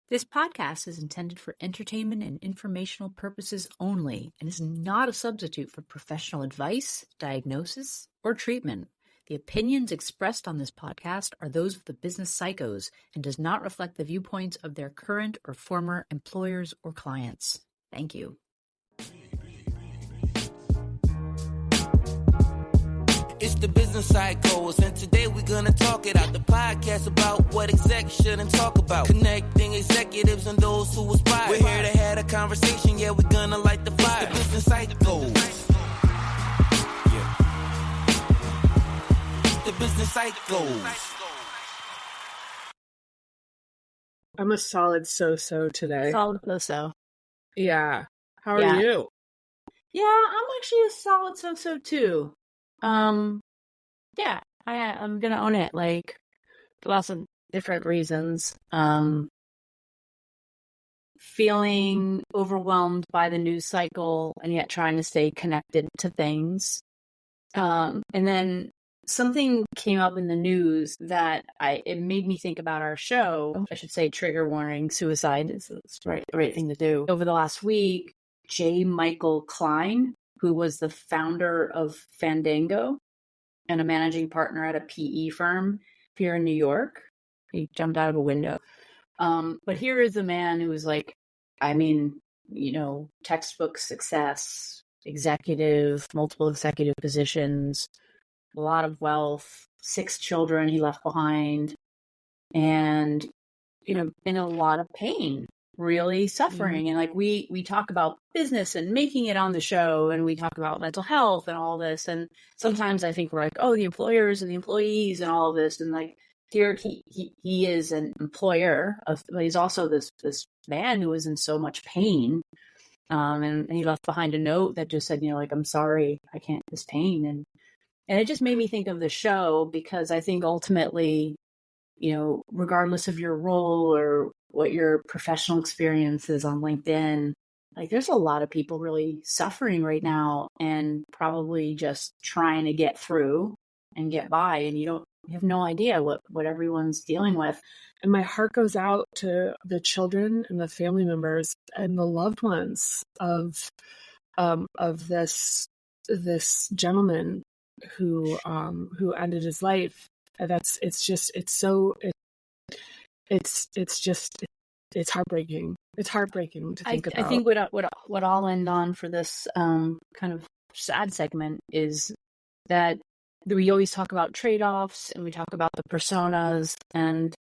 This podcast is intended for entertainment and informational purposes only and is not a substitute for professional advice, diagnosis, or treatment. The opinions expressed on this podcast are those of the business psychos and does not reflect the viewpoints of their current or former employers or clients. Thank you. It's the business psychos, and today we're gonna talk it out. The podcast about what execs shouldn't talk about. Connecting executives and those who aspire. We're here to have a conversation, yeah, we're gonna light the fire. It's the business psychos. Yeah. The business psychos. I'm a solid so-so today. Solid so-so. Yeah. How are you? Yeah, I'm actually a solid so-so too. Yeah, I'm gonna own it, like, for lots of different reasons. Feeling overwhelmed by the news cycle and yet trying to stay connected to things. And then something came up in the news that it made me think about our show. I should say trigger warning, suicide is the right thing to do. Over the last week, J. Michael Klein, who was the founder of Fandango and a managing partner at a PE firm here in New York. He jumped out of a window. But here is a man who was like, textbook success, multiple executive positions, a lot of wealth, 6 children he left behind, and, in a lot of pain. Really suffering. And like we talk about business and making it on the show, and we talk about mental health and all this, and sometimes I think we're like, oh, the employers and the employees and all of this, and like here he is an employer but he's also this man who is in so much pain, and he left behind a note that just said, I'm sorry, I can't, this pain, and it just made me think of the show, because I think ultimately, regardless of your role or what your professional experience is on LinkedIn, like there's a lot of people really suffering right now and probably just trying to get through and get by. And you have no idea what everyone's dealing with. And my heart goes out to the children and the family members and the loved ones of this gentleman who ended his life. It's heartbreaking. It's heartbreaking to think about. I think what I'll end on for this kind of sad segment is that we always talk about trade-offs and we talk about the personas, and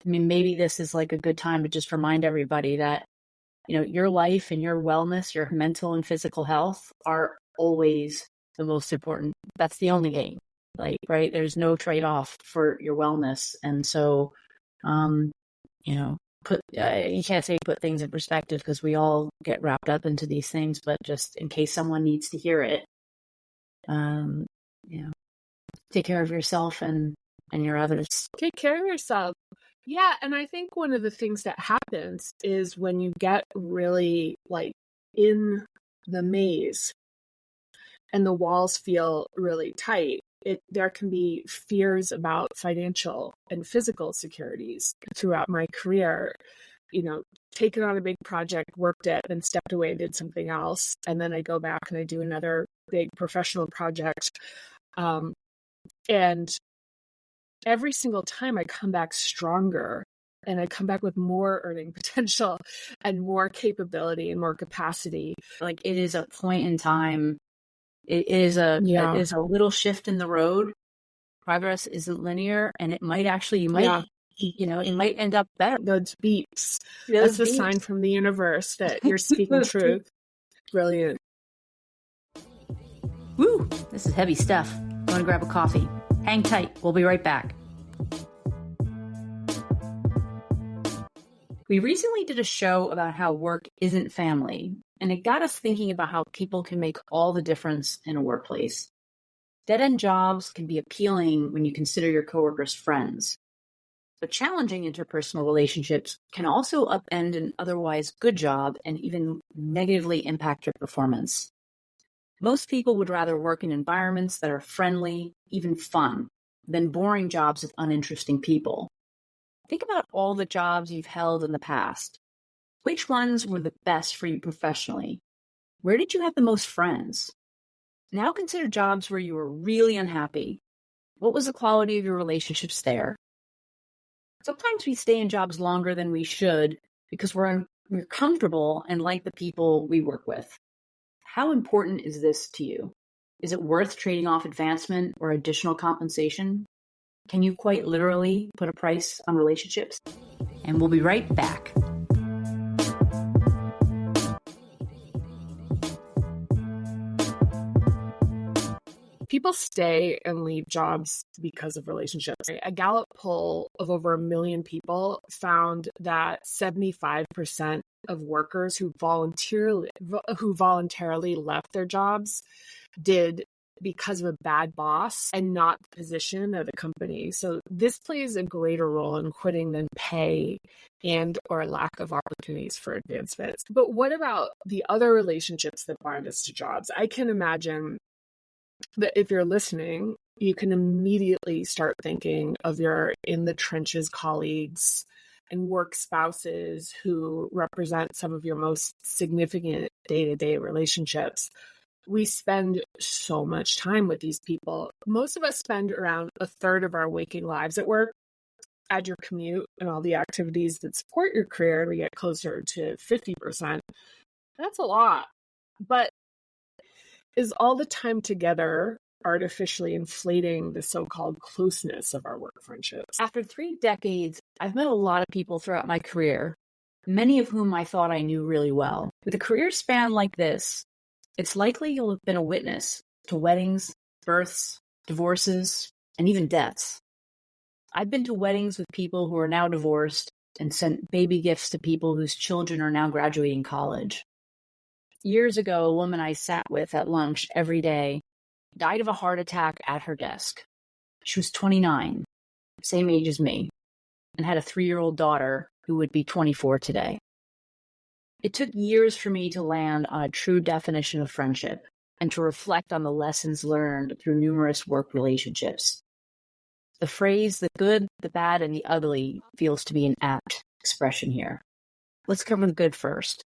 maybe this is like a good time to just remind everybody that your life and your wellness, your mental and physical health are always the most important. That's the only game. Like, right? There's no trade-off for your wellness. And so, you can't say put things in perspective, because we all get wrapped up into these things, but just in case someone needs to hear it, take care of yourself and your others. Take care of yourself. Yeah. And I think one of the things that happens is when you get really like in the maze and the walls feel really tight, there can be fears about financial and physical securities. Throughout my career, taken on a big project, worked it, then stepped away and did something else. And then I go back and I do another big professional project. And every single time I come back stronger, and I come back with more earning potential and more capability and more capacity. Like, it is a point in time. It is a little shift in the road. Progress isn't linear, and it might actually, it might end up better. Those beeps. That's a sign from the universe that you're speaking truth. Brilliant. Woo! This is heavy stuff. I'm going to grab a coffee. Hang tight. We'll be right back. We recently did a show about how work isn't family, and it got us thinking about how people can make all the difference in a workplace. Dead-end jobs can be appealing when you consider your coworkers friends, but challenging interpersonal relationships can also upend an otherwise good job and even negatively impact your performance. Most people would rather work in environments that are friendly, even fun, than boring jobs with uninteresting people. Think about all the jobs you've held in the past. Which ones were the best for you professionally? Where did you have the most friends? Now consider jobs where you were really unhappy. What was the quality of your relationships there? Sometimes we stay in jobs longer than we should because we're comfortable and like the people we work with. How important is this to you? Is it worth trading off advancement or additional compensation? Can you quite literally put a price on relationships? And we'll be right back. People stay and leave jobs because of relationships. A Gallup poll of over 1 million people found that 75% of workers who voluntarily left their jobs did because of a bad boss and not the position of the company. So this plays a greater role in quitting than pay and or lack of opportunities for advancements. But what about the other relationships that bind us to jobs? I can imagine that if you're listening, you can immediately start thinking of your in the trenches colleagues and work spouses who represent some of your most significant day-to-day relationships. We spend so much time with these people. Most of us spend around a third of our waking lives at work. Add your commute and all the activities that support your career, we get closer to 50%. That's a lot. But is all the time together artificially inflating the so-called closeness of our work friendships? After 3 decades, I've met a lot of people throughout my career, many of whom I thought I knew really well. With a career span like this, it's likely you'll have been a witness to weddings, births, divorces, and even deaths. I've been to weddings with people who are now divorced and sent baby gifts to people whose children are now graduating college. Years ago, a woman I sat with at lunch every day died of a heart attack at her desk. She was 29, same age as me, and had a 3-year-old daughter who would be 24 today. It took years for me to land on a true definition of friendship and to reflect on the lessons learned through numerous work relationships. The phrase, the good, the bad, and the ugly feels to be an apt expression here. Let's cover the good first.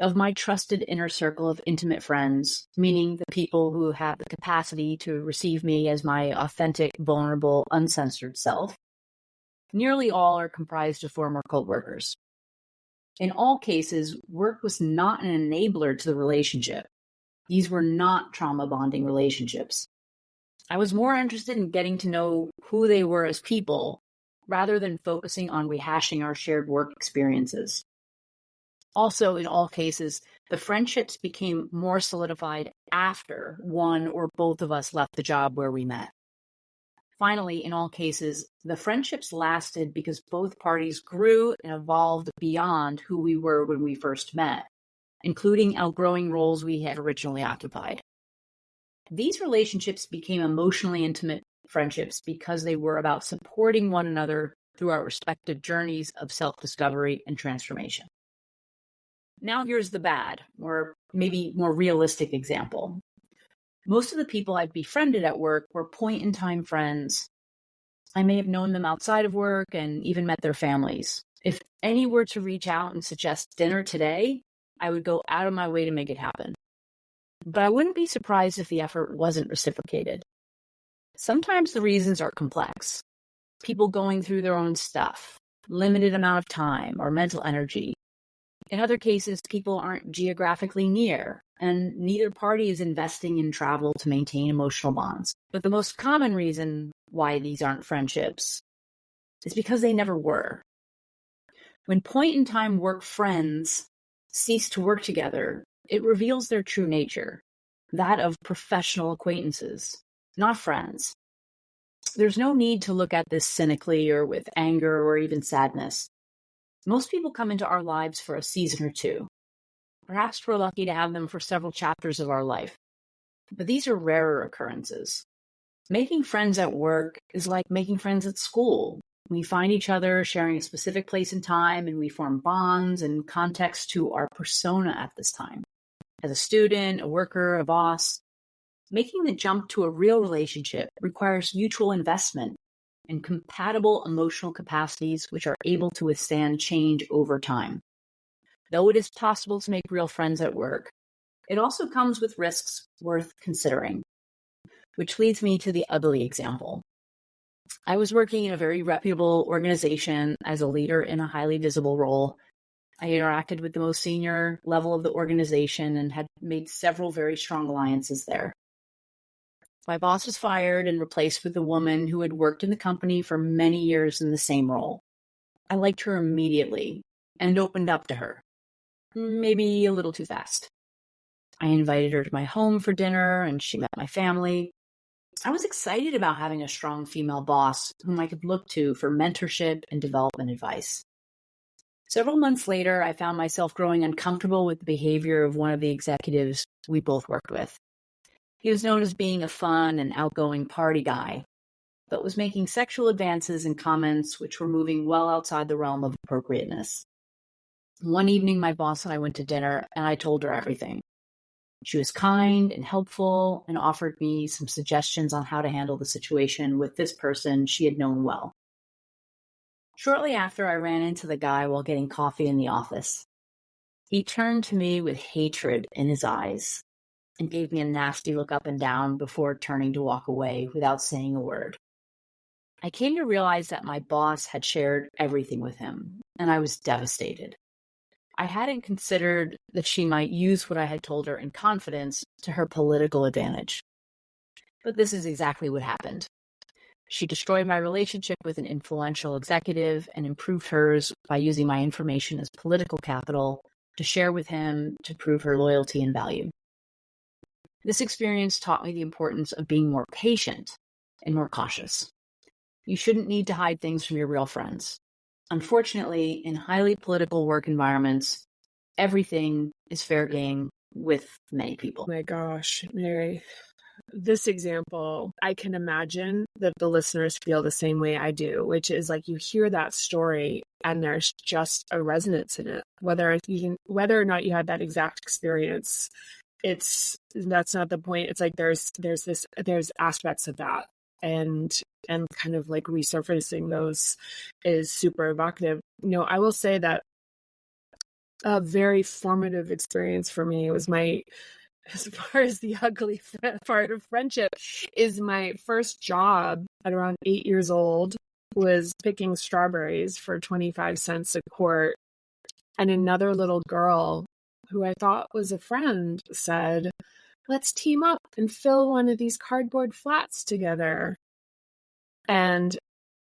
Of my trusted inner circle of intimate friends, meaning the people who have the capacity to receive me as my authentic, vulnerable, uncensored self, nearly all are comprised of former coworkers. In all cases, work was not an enabler to the relationship. These were not trauma bonding relationships. I was more interested in getting to know who they were as people, rather than focusing on rehashing our shared work experiences. Also, in all cases, the friendships became more solidified after one or both of us left the job where we met. Finally, in all cases, the friendships lasted because both parties grew and evolved beyond who we were when we first met, including outgrowing roles we had originally occupied. These relationships became emotionally intimate friendships because they were about supporting one another through our respective journeys of self-discovery and transformation. Now here's the bad, or maybe more realistic example. Most of the people I've befriended at work were point-in-time friends. I may have known them outside of work and even met their families. If any were to reach out and suggest dinner today, I would go out of my way to make it happen. But I wouldn't be surprised if the effort wasn't reciprocated. Sometimes the reasons are complex. People going through their own stuff, limited amount of time or mental energy. In other cases, people aren't geographically near, and neither party is investing in travel to maintain emotional bonds. But the most common reason why these aren't friendships is because they never were. When point-in-time work friends cease to work together, it reveals their true nature, that of professional acquaintances, not friends. There's no need to look at this cynically or with anger or even sadness. Most people come into our lives for a season or two. Perhaps we're lucky to have them for several chapters of our life. But these are rarer occurrences. Making friends at work is like making friends at school. We find each other sharing a specific place and time, and we form bonds and context to our persona at this time. As a student, a worker, a boss, making the jump to a real relationship requires mutual investment and compatible emotional capacities which are able to withstand change over time. Though it is possible to make real friends at work, it also comes with risks worth considering. Which leads me to the ugly example. I was working in a very reputable organization as a leader in a highly visible role. I interacted with the most senior level of the organization and had made several very strong alliances there. My boss was fired and replaced with a woman who had worked in the company for many years in the same role. I liked her immediately and opened up to her. Maybe a little too fast. I invited her to my home for dinner and she met my family. I was excited about having a strong female boss whom I could look to for mentorship and development advice. Several months later, I found myself growing uncomfortable with the behavior of one of the executives we both worked with. He was known as being a fun and outgoing party guy, but was making sexual advances and comments which were moving well outside the realm of appropriateness. One evening, my boss and I went to dinner, and I told her everything. She was kind and helpful and offered me some suggestions on how to handle the situation with this person she had known well. Shortly after, I ran into the guy while getting coffee in the office. He turned to me with hatred in his eyes and gave me a nasty look up and down before turning to walk away without saying a word. I came to realize that my boss had shared everything with him, and I was devastated. I hadn't considered that she might use what I had told her in confidence to her political advantage. But this is exactly what happened. She destroyed my relationship with an influential executive and improved hers by using my information as political capital to share with him to prove her loyalty and value. This experience taught me the importance of being more patient and more cautious. You shouldn't need to hide things from your real friends. Unfortunately, in highly political work environments, everything is fair game with many people. Oh my gosh, Mary. This example, I can imagine that the listeners feel the same way I do, which is like you hear that story and there's just a resonance in it. Whether or not you had that exact experience, that's not the point. It's like there's aspects of that. And kind of like resurfacing those is super evocative. I will say that a very formative experience for me was as far as the ugly part of friendship, is my first job at around 8 years old was picking strawberries for 25 cents a quart. And another little girl who I thought was a friend said, "Let's team up and fill one of these cardboard flats together." And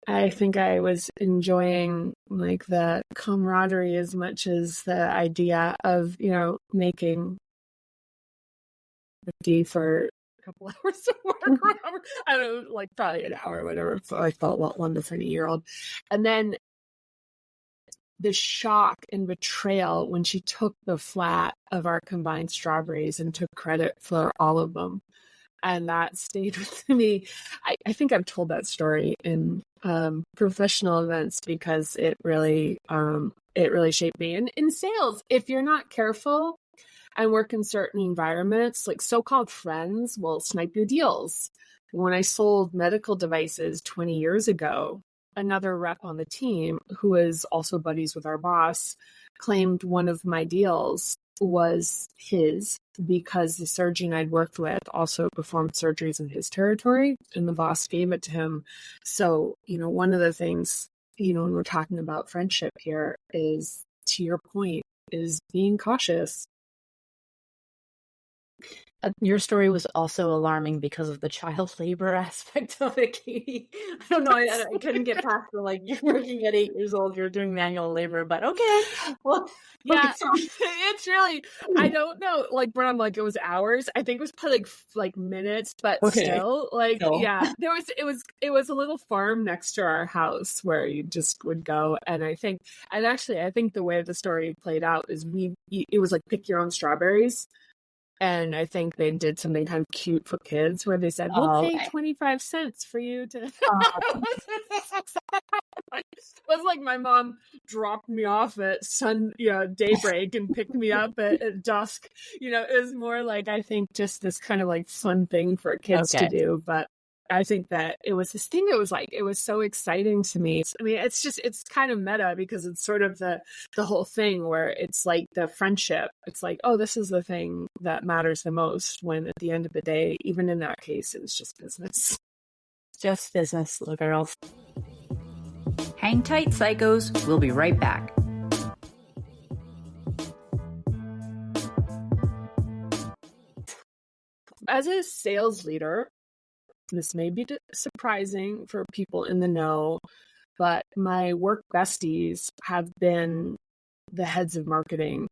I think I was enjoying like the camaraderie as much as the idea of, making 50 for a couple hours of work or whatever. I don't know, like probably an hour or whatever. So I felt well one to 30-year-old. And then the shock and betrayal when she took the flat of our combined strawberries and took credit for all of them. And that stayed with me. I think I've told that story in professional events because it really shaped me. And in sales, if you're not careful and work in certain environments, like so-called friends will snipe your deals. When I sold medical devices 20 years ago, another rep on the team who is also buddies with our boss claimed one of my deals was his because the surgeon I'd worked with also performed surgeries in his territory and the boss gave it to him. So, one of the things, when we're talking about friendship here is, to your point, is being cautious. Your story was also alarming because of the child labor aspect of it, Katie. I don't know. I couldn't get past the you're working at 8 years old, you're doing manual labor, but okay. Well, yeah, it's really, I don't know. When I'm it was hours. I think it was probably like minutes, but still, yeah, it was a little farm next to our house where you just would go. And I think the way the story played out is it was like pick your own strawberries. And I think they did something kind of cute for kids where they said, we'll pay 25 cents for you to... It was like my mom dropped me off at daybreak and picked me up at dusk. It was more like, I think, just this kind of fun thing for kids to do. But I think that it was this thing that was like, it was so exciting to me. I mean, it's kind of meta because it's sort of the whole thing where it's like the friendship. It's like, oh, this is the thing that matters the most, when at the end of the day, even in that case, it was just business. Just business, little girls. Hang tight, psychos. We'll be right back. As a sales leader, this may be surprising for people in the know, but my work besties have been the heads of marketing.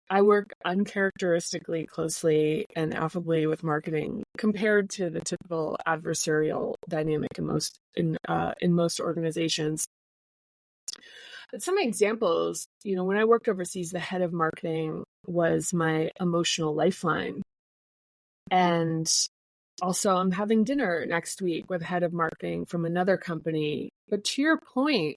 I work uncharacteristically closely and affably with marketing compared to the typical adversarial dynamic in most organizations. But some examples, when I worked overseas, the head of marketing was my emotional lifeline. And also, I'm having dinner next week with head of marketing from another company. But to your point,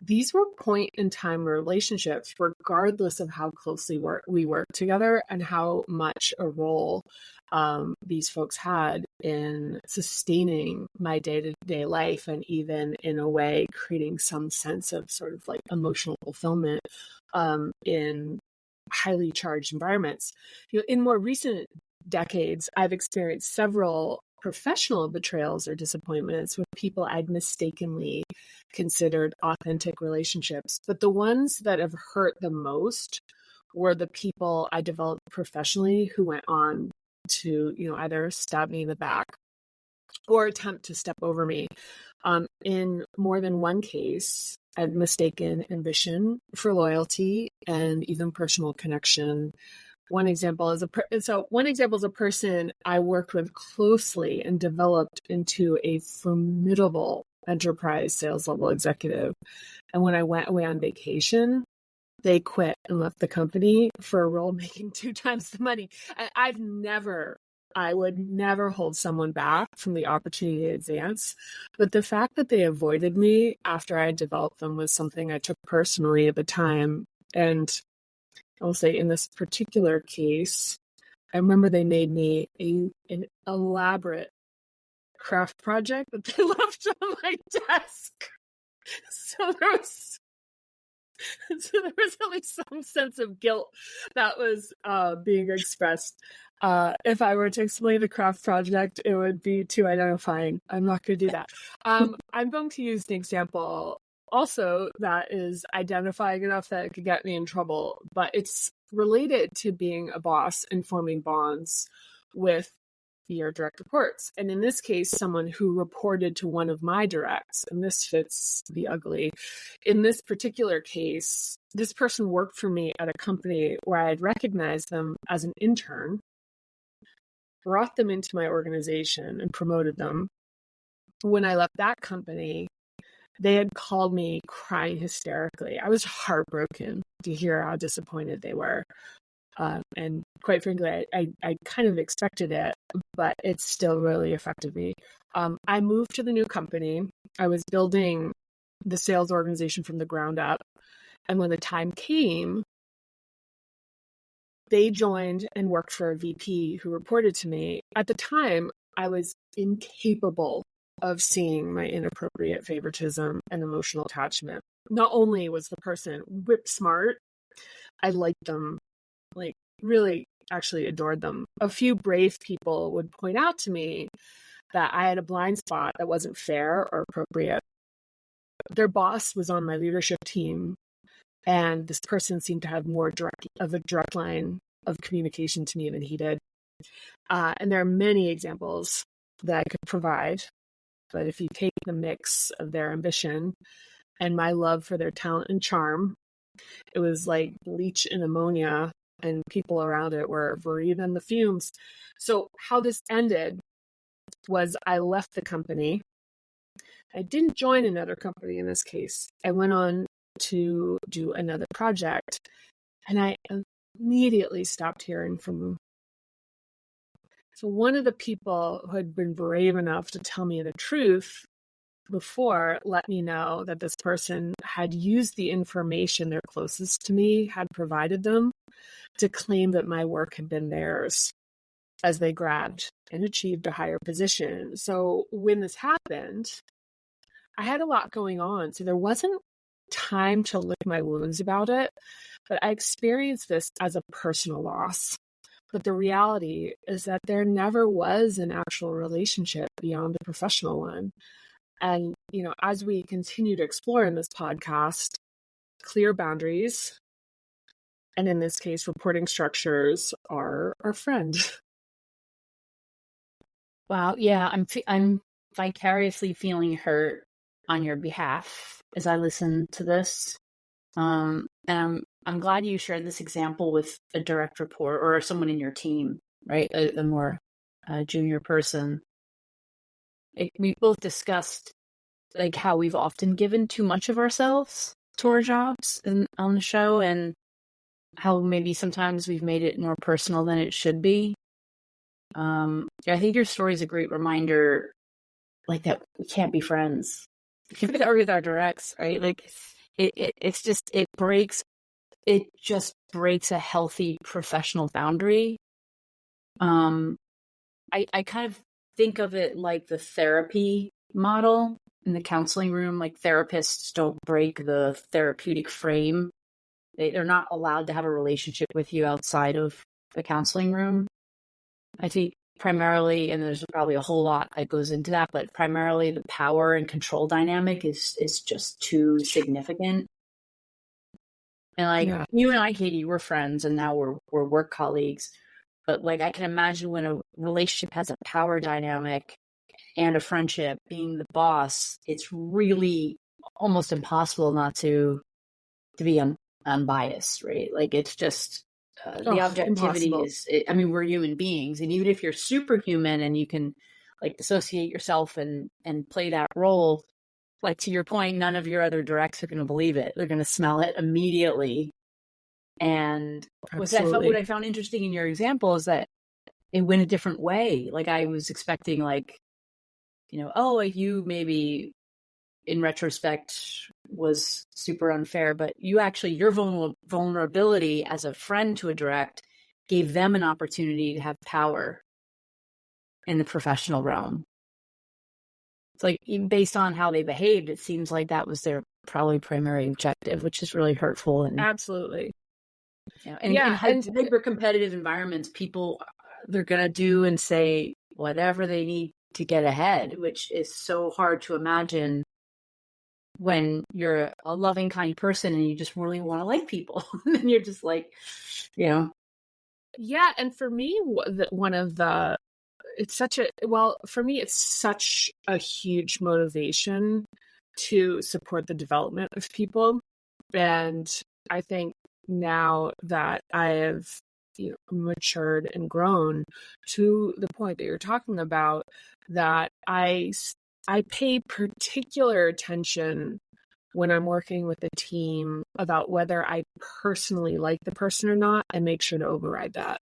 these were point-in-time relationships, regardless of how closely we work together and how much a role these folks had in sustaining my day-to-day life, and even in a way creating some sense of sort of like emotional fulfillment in highly charged environments. In more recent decades, I've experienced several professional betrayals or disappointments with people I'd mistakenly considered authentic relationships. But the ones that have hurt the most were the people I developed professionally who went on to, either stab me in the back or attempt to step over me. In more than one case, I've mistaken ambition for loyalty and even personal connection. One example is a person I worked with closely and developed into a formidable enterprise sales level executive. And when I went away on vacation, they quit and left the company for a role making 2 times the money. I would never hold someone back from the opportunity to advance. But the fact that they avoided me after I developed them was something I took personally at the time. And I'll say in this particular case, I remember they made me an elaborate craft project that they left on my desk. So there was at least some sense of guilt that was being expressed. If I were to explain the craft project, it would be too identifying. I'm not going to do that. I'm going to use an example also that is identifying enough that it could get me in trouble, but it's related to being a boss and forming bonds with your direct reports. And in this case, someone who reported to one of my directs, and this fits the ugly. In this particular case, this person worked for me at a company where I had recognized them as an intern, brought them into my organization and promoted them. When I left that company, they had called me crying hysterically. I was heartbroken to hear how disappointed they were. And quite frankly, I kind of expected it, but it still really affected me. I moved to the new company. I was building the sales organization from the ground up. And when the time came, they joined and worked for a VP who reported to me. At the time, I was incapable of seeing my inappropriate favoritism and emotional attachment. Not only was the person whip smart, I liked them, like really actually adored them. A few brave people would point out to me that I had a blind spot that wasn't fair or appropriate. Their boss was on my leadership team, and this person seemed to have more direct line of communication to me than he did. And there are many examples that I could provide. But if you take the mix of their ambition and my love for their talent and charm, it was like bleach and ammonia, and people around it were breathing the fumes. So how this ended was I left the company. I didn't join another company in this case. I went on to do another project, and I immediately stopped hearing from them. So one of the people who had been brave enough to tell me the truth before let me know that this person had used the information their closest to me had provided them to claim that my work had been theirs. as they grabbed and achieved a higher position. So when this happened, I had a lot going on. So there wasn't time to lick my wounds about it, but I experienced this as a personal loss. But the reality is that there never was an actual relationship beyond the professional one. And, as we continue to explore in this podcast, clear boundaries, and in this case, reporting structures are our friend. Wow. Yeah. I'm vicariously feeling hurt on your behalf as I listen to this. And I'm glad you shared this example with a direct report or someone in your team, right? A more junior person. We both discussed like how we've often given too much of ourselves to our jobs on the show, and how maybe sometimes we've made it more personal than it should be. I think your story is a great reminder, like, that we can't be friends with our directs, right? Like, it just breaks a healthy professional boundary. I kind of think of it like the therapy model in the counseling room. Like, therapists don't break the therapeutic frame. They're not allowed to have a relationship with you outside of the counseling room. I think primarily, and there's probably a whole lot that goes into that, but primarily the power and control dynamic is just too significant. And you and I, Katie, we're friends, and now we're work colleagues. But like, I can imagine when a relationship has a power dynamic and a friendship, being the boss, it's really almost impossible not to be unbiased, right? Like, it's just the objectivity impossible. We're human beings, and even if you're superhuman and you can like dissociate yourself and play that role, like, to your point, none of your other directs are going to believe it. They're going to smell it immediately. And what I found interesting in your example is that it went a different way. Like, I was expecting, like, like, you maybe in retrospect was super unfair, but you actually, your vulnerability as a friend to a direct gave them an opportunity to have power in the professional realm. It's like, even based on how they behaved, it seems like that was their probably primary objective, which is really hurtful. And absolutely. In hyper competitive environments, people, they're going to do and say whatever they need to get ahead, which is so hard to imagine when you're a loving, kind person and you just really want to like people. And you're just like, Yeah. And for me, it's such a huge motivation to support the development of people. And I think now that I have matured and grown to the point that you're talking about, that I pay particular attention when I'm working with a team about whether I personally like the person or not, and make sure to override that.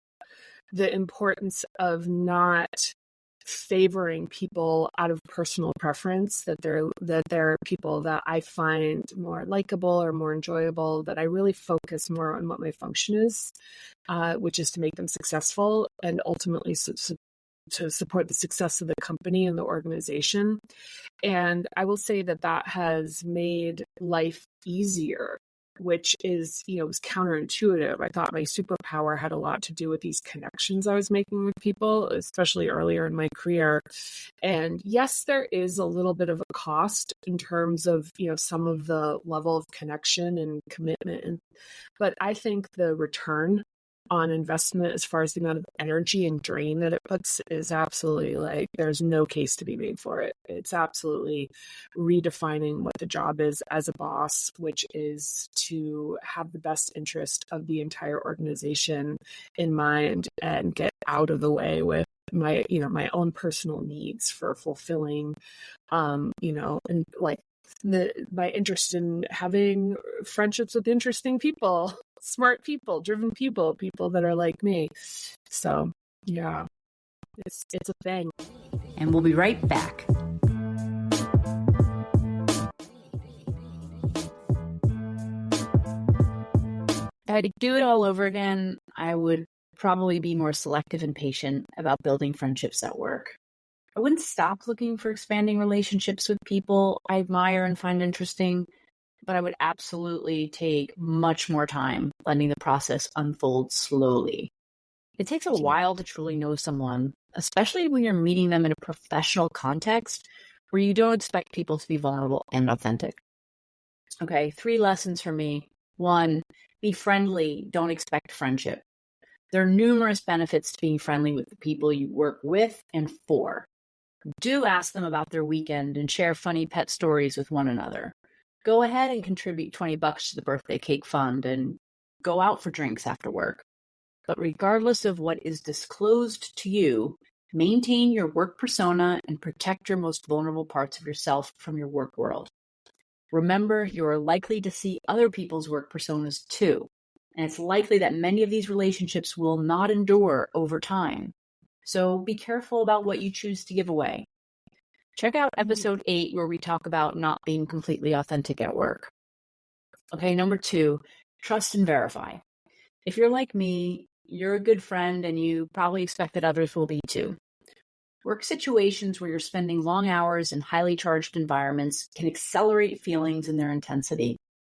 The importance of not favoring people out of personal preference, that there are people that I find more likable or more enjoyable, that I really focus more on what my function is, which is to make them successful and ultimately to support the success of the company and the organization. And I will say that has made life easier, which is, was counterintuitive. I thought my superpower had a lot to do with these connections I was making with people, especially earlier in my career. And yes, there is a little bit of a cost in terms of, some of the level of connection and commitment. But I think the return on investment, as far as the amount of energy and drain that it puts, is absolutely, like, there's no case to be made for it. It's absolutely redefining what the job is as a boss, which is to have the best interest of the entire organization in mind and get out of the way with my own personal needs for fulfilling, and like my interest in having friendships with interesting people, smart people, driven people that are like me. So yeah, it's a thing. And we'll be right back. If I had to do it all over again, I would probably be more selective and patient about building friendships at work. I wouldn't stop looking for expanding relationships with people I admire and find interesting, but I would absolutely take much more time letting the process unfold slowly. It takes a while to truly know someone, especially when you're meeting them in a professional context where you don't expect people to be vulnerable and authentic. Okay, 3 lessons for me. 1, be friendly, don't expect friendship. There are numerous benefits to being friendly with the people you work with. And 4, do ask them about their weekend and share funny pet stories with one another. Go ahead and contribute $20 to the birthday cake fund and go out for drinks after work. But regardless of what is disclosed to you, maintain your work persona and protect your most vulnerable parts of yourself from your work world. Remember, you are likely to see other people's work personas too, and it's likely that many of these relationships will not endure over time. So be careful about what you choose to give away. Check out episode 8 where we talk about not being completely authentic at work. Okay, number 2, trust and verify. If you're like me, you're a good friend and you probably expect that others will be too. Work situations where you're spending long hours in highly charged environments can accelerate feelings in their intensity.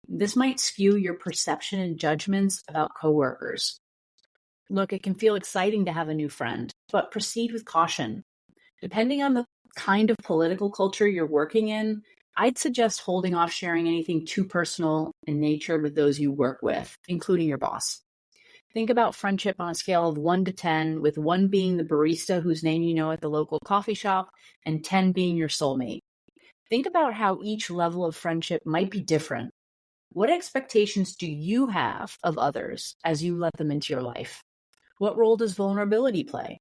This might skew your perception and judgments about coworkers. Look, it can feel exciting to have a new friend, but proceed with caution. Depending on the kind of political culture you're working in, I'd suggest holding off sharing anything too personal in nature with those you work with, including your boss. Think about friendship on a scale of 1 to 10, with 1 being the barista whose name you know at the local coffee shop, and 10 being your soulmate. Think about how each level of friendship might be different. What expectations do you have of others as you let them into your life? What role does vulnerability play?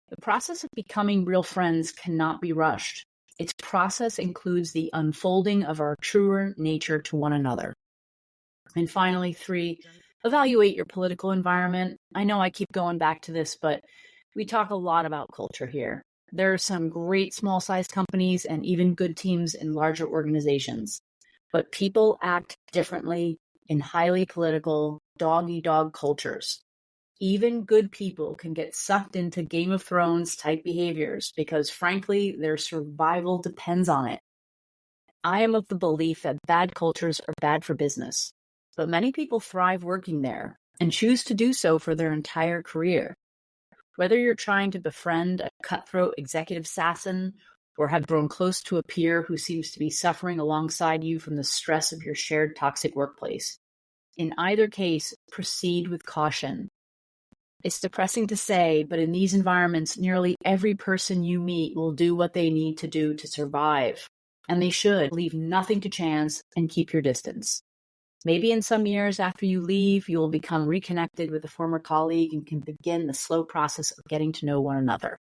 The process of becoming real friends cannot be rushed. Its process includes the unfolding of our truer nature to one another. And finally, 3, evaluate your political environment. I know I keep going back to this, but we talk a lot about culture here. There are some great small-sized companies and even good teams in larger organizations. But people act differently in highly political, dog-eat-dog cultures. Even good people can get sucked into Game of Thrones type behaviors because, frankly, their survival depends on it. I am of the belief that bad cultures are bad for business, but many people thrive working there and choose to do so for their entire career. Whether you're trying to befriend a cutthroat executive assassin or have grown close to a peer who seems to be suffering alongside you from the stress of your shared toxic workplace, in either case, proceed with caution. It's depressing to say, but in these environments, nearly every person you meet will do what they need to do to survive. And they should leave nothing to chance and keep your distance. Maybe in some years after you leave, you will become reconnected with a former colleague and can begin the slow process of getting to know one another.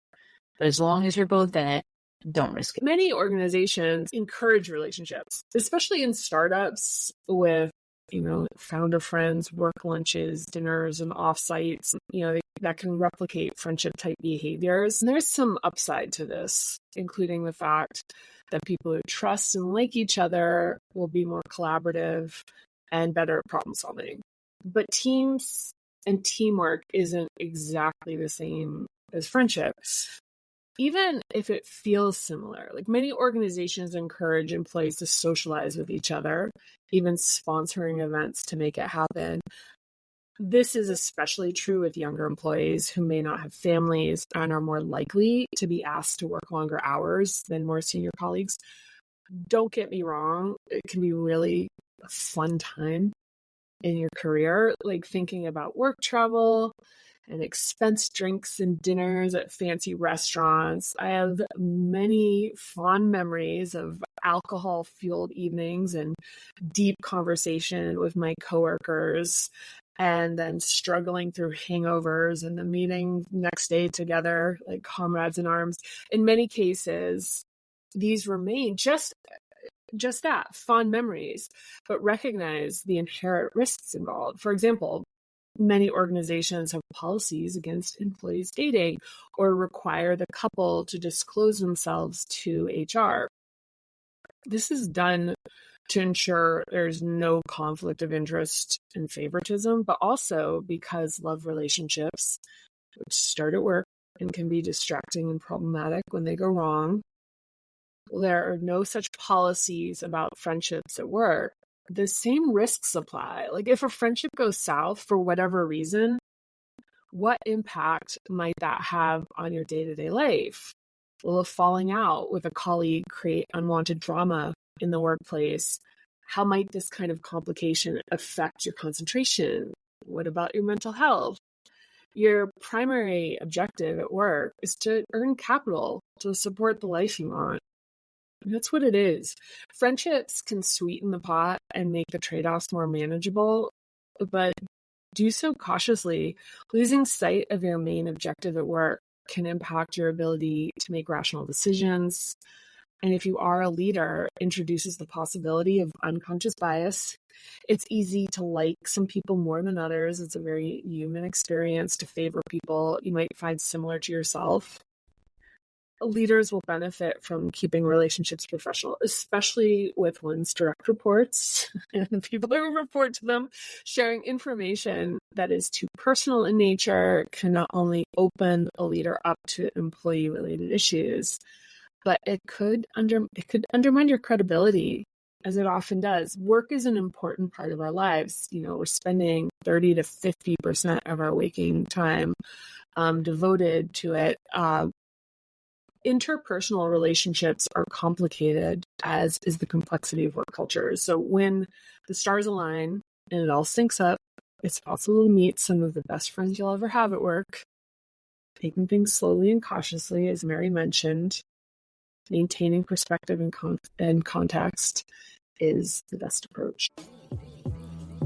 But as long as you're both in it, don't risk it. Many organizations encourage relationships, especially in startups with founder friends, work lunches, dinners, and offsites, that can replicate friendship type behaviors. And there's some upside to this, including the fact that people who trust and like each other will be more collaborative and better at problem solving. But teams and teamwork isn't exactly the same as friendships. Even if it feels similar, like many organizations encourage employees to socialize with each other, even sponsoring events to make it happen. This is especially true with younger employees who may not have families and are more likely to be asked to work longer hours than more senior colleagues. Don't get me wrong, it can be really a fun time in your career, like thinking about work travel and expense drinks and dinners at fancy restaurants. I have many fond memories of alcohol-fueled evenings and deep conversation with my coworkers, and then struggling through hangovers and the meeting next day together like comrades in arms. In many cases, these remain just that, fond memories, but recognize the inherent risks involved. For example, many organizations have policies against employees dating or require the couple to disclose themselves to HR. This is done to ensure there's no conflict of interest and favoritism, but also because love relationships, which start at work and can be distracting and problematic when they go wrong, there are no such policies about friendships at work. The same risks apply. Like if a friendship goes south for whatever reason, what impact might that have on your day-to-day life? Will a falling out with a colleague create unwanted drama in the workplace? How might this kind of complication affect your concentration? What about your mental health? Your primary objective at work is to earn capital to support the life you want. And that's what it is. Friendships can sweeten the pot and make the trade-offs more manageable, but do so cautiously. Losing sight of your main objective at work can impact your ability to make rational decisions. And if you are a leader, introduces the possibility of unconscious bias. It's easy to like some people more than others. It's a very human experience to favor people you might find similar to yourself. Leaders will benefit from keeping relationships professional, especially with one's direct reports and the people who report to them. Sharing information that is too personal in nature can not only open a leader up to employee-related issues, but it could undermine your credibility, as it often does. Work is an important part of our lives. We're spending 30 to 50% of our waking time devoted to it. Interpersonal relationships are complicated, as is the complexity of work cultures. So when the stars align and it all syncs up, it's possible to meet some of the best friends you'll ever have at work. Taking things slowly and cautiously, as Mary mentioned, maintaining perspective and context is the best approach.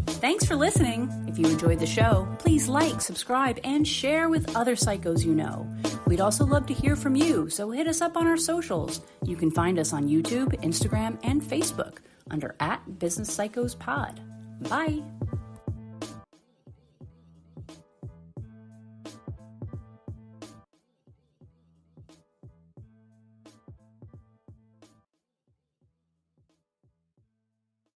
Thanks for listening. If you enjoyed the show, please like, subscribe, and share with other psychos you know. We'd also love to hear from you, so hit us up on our socials. You can find us on YouTube, Instagram, and Facebook under @BusinessPsychosPod. Bye.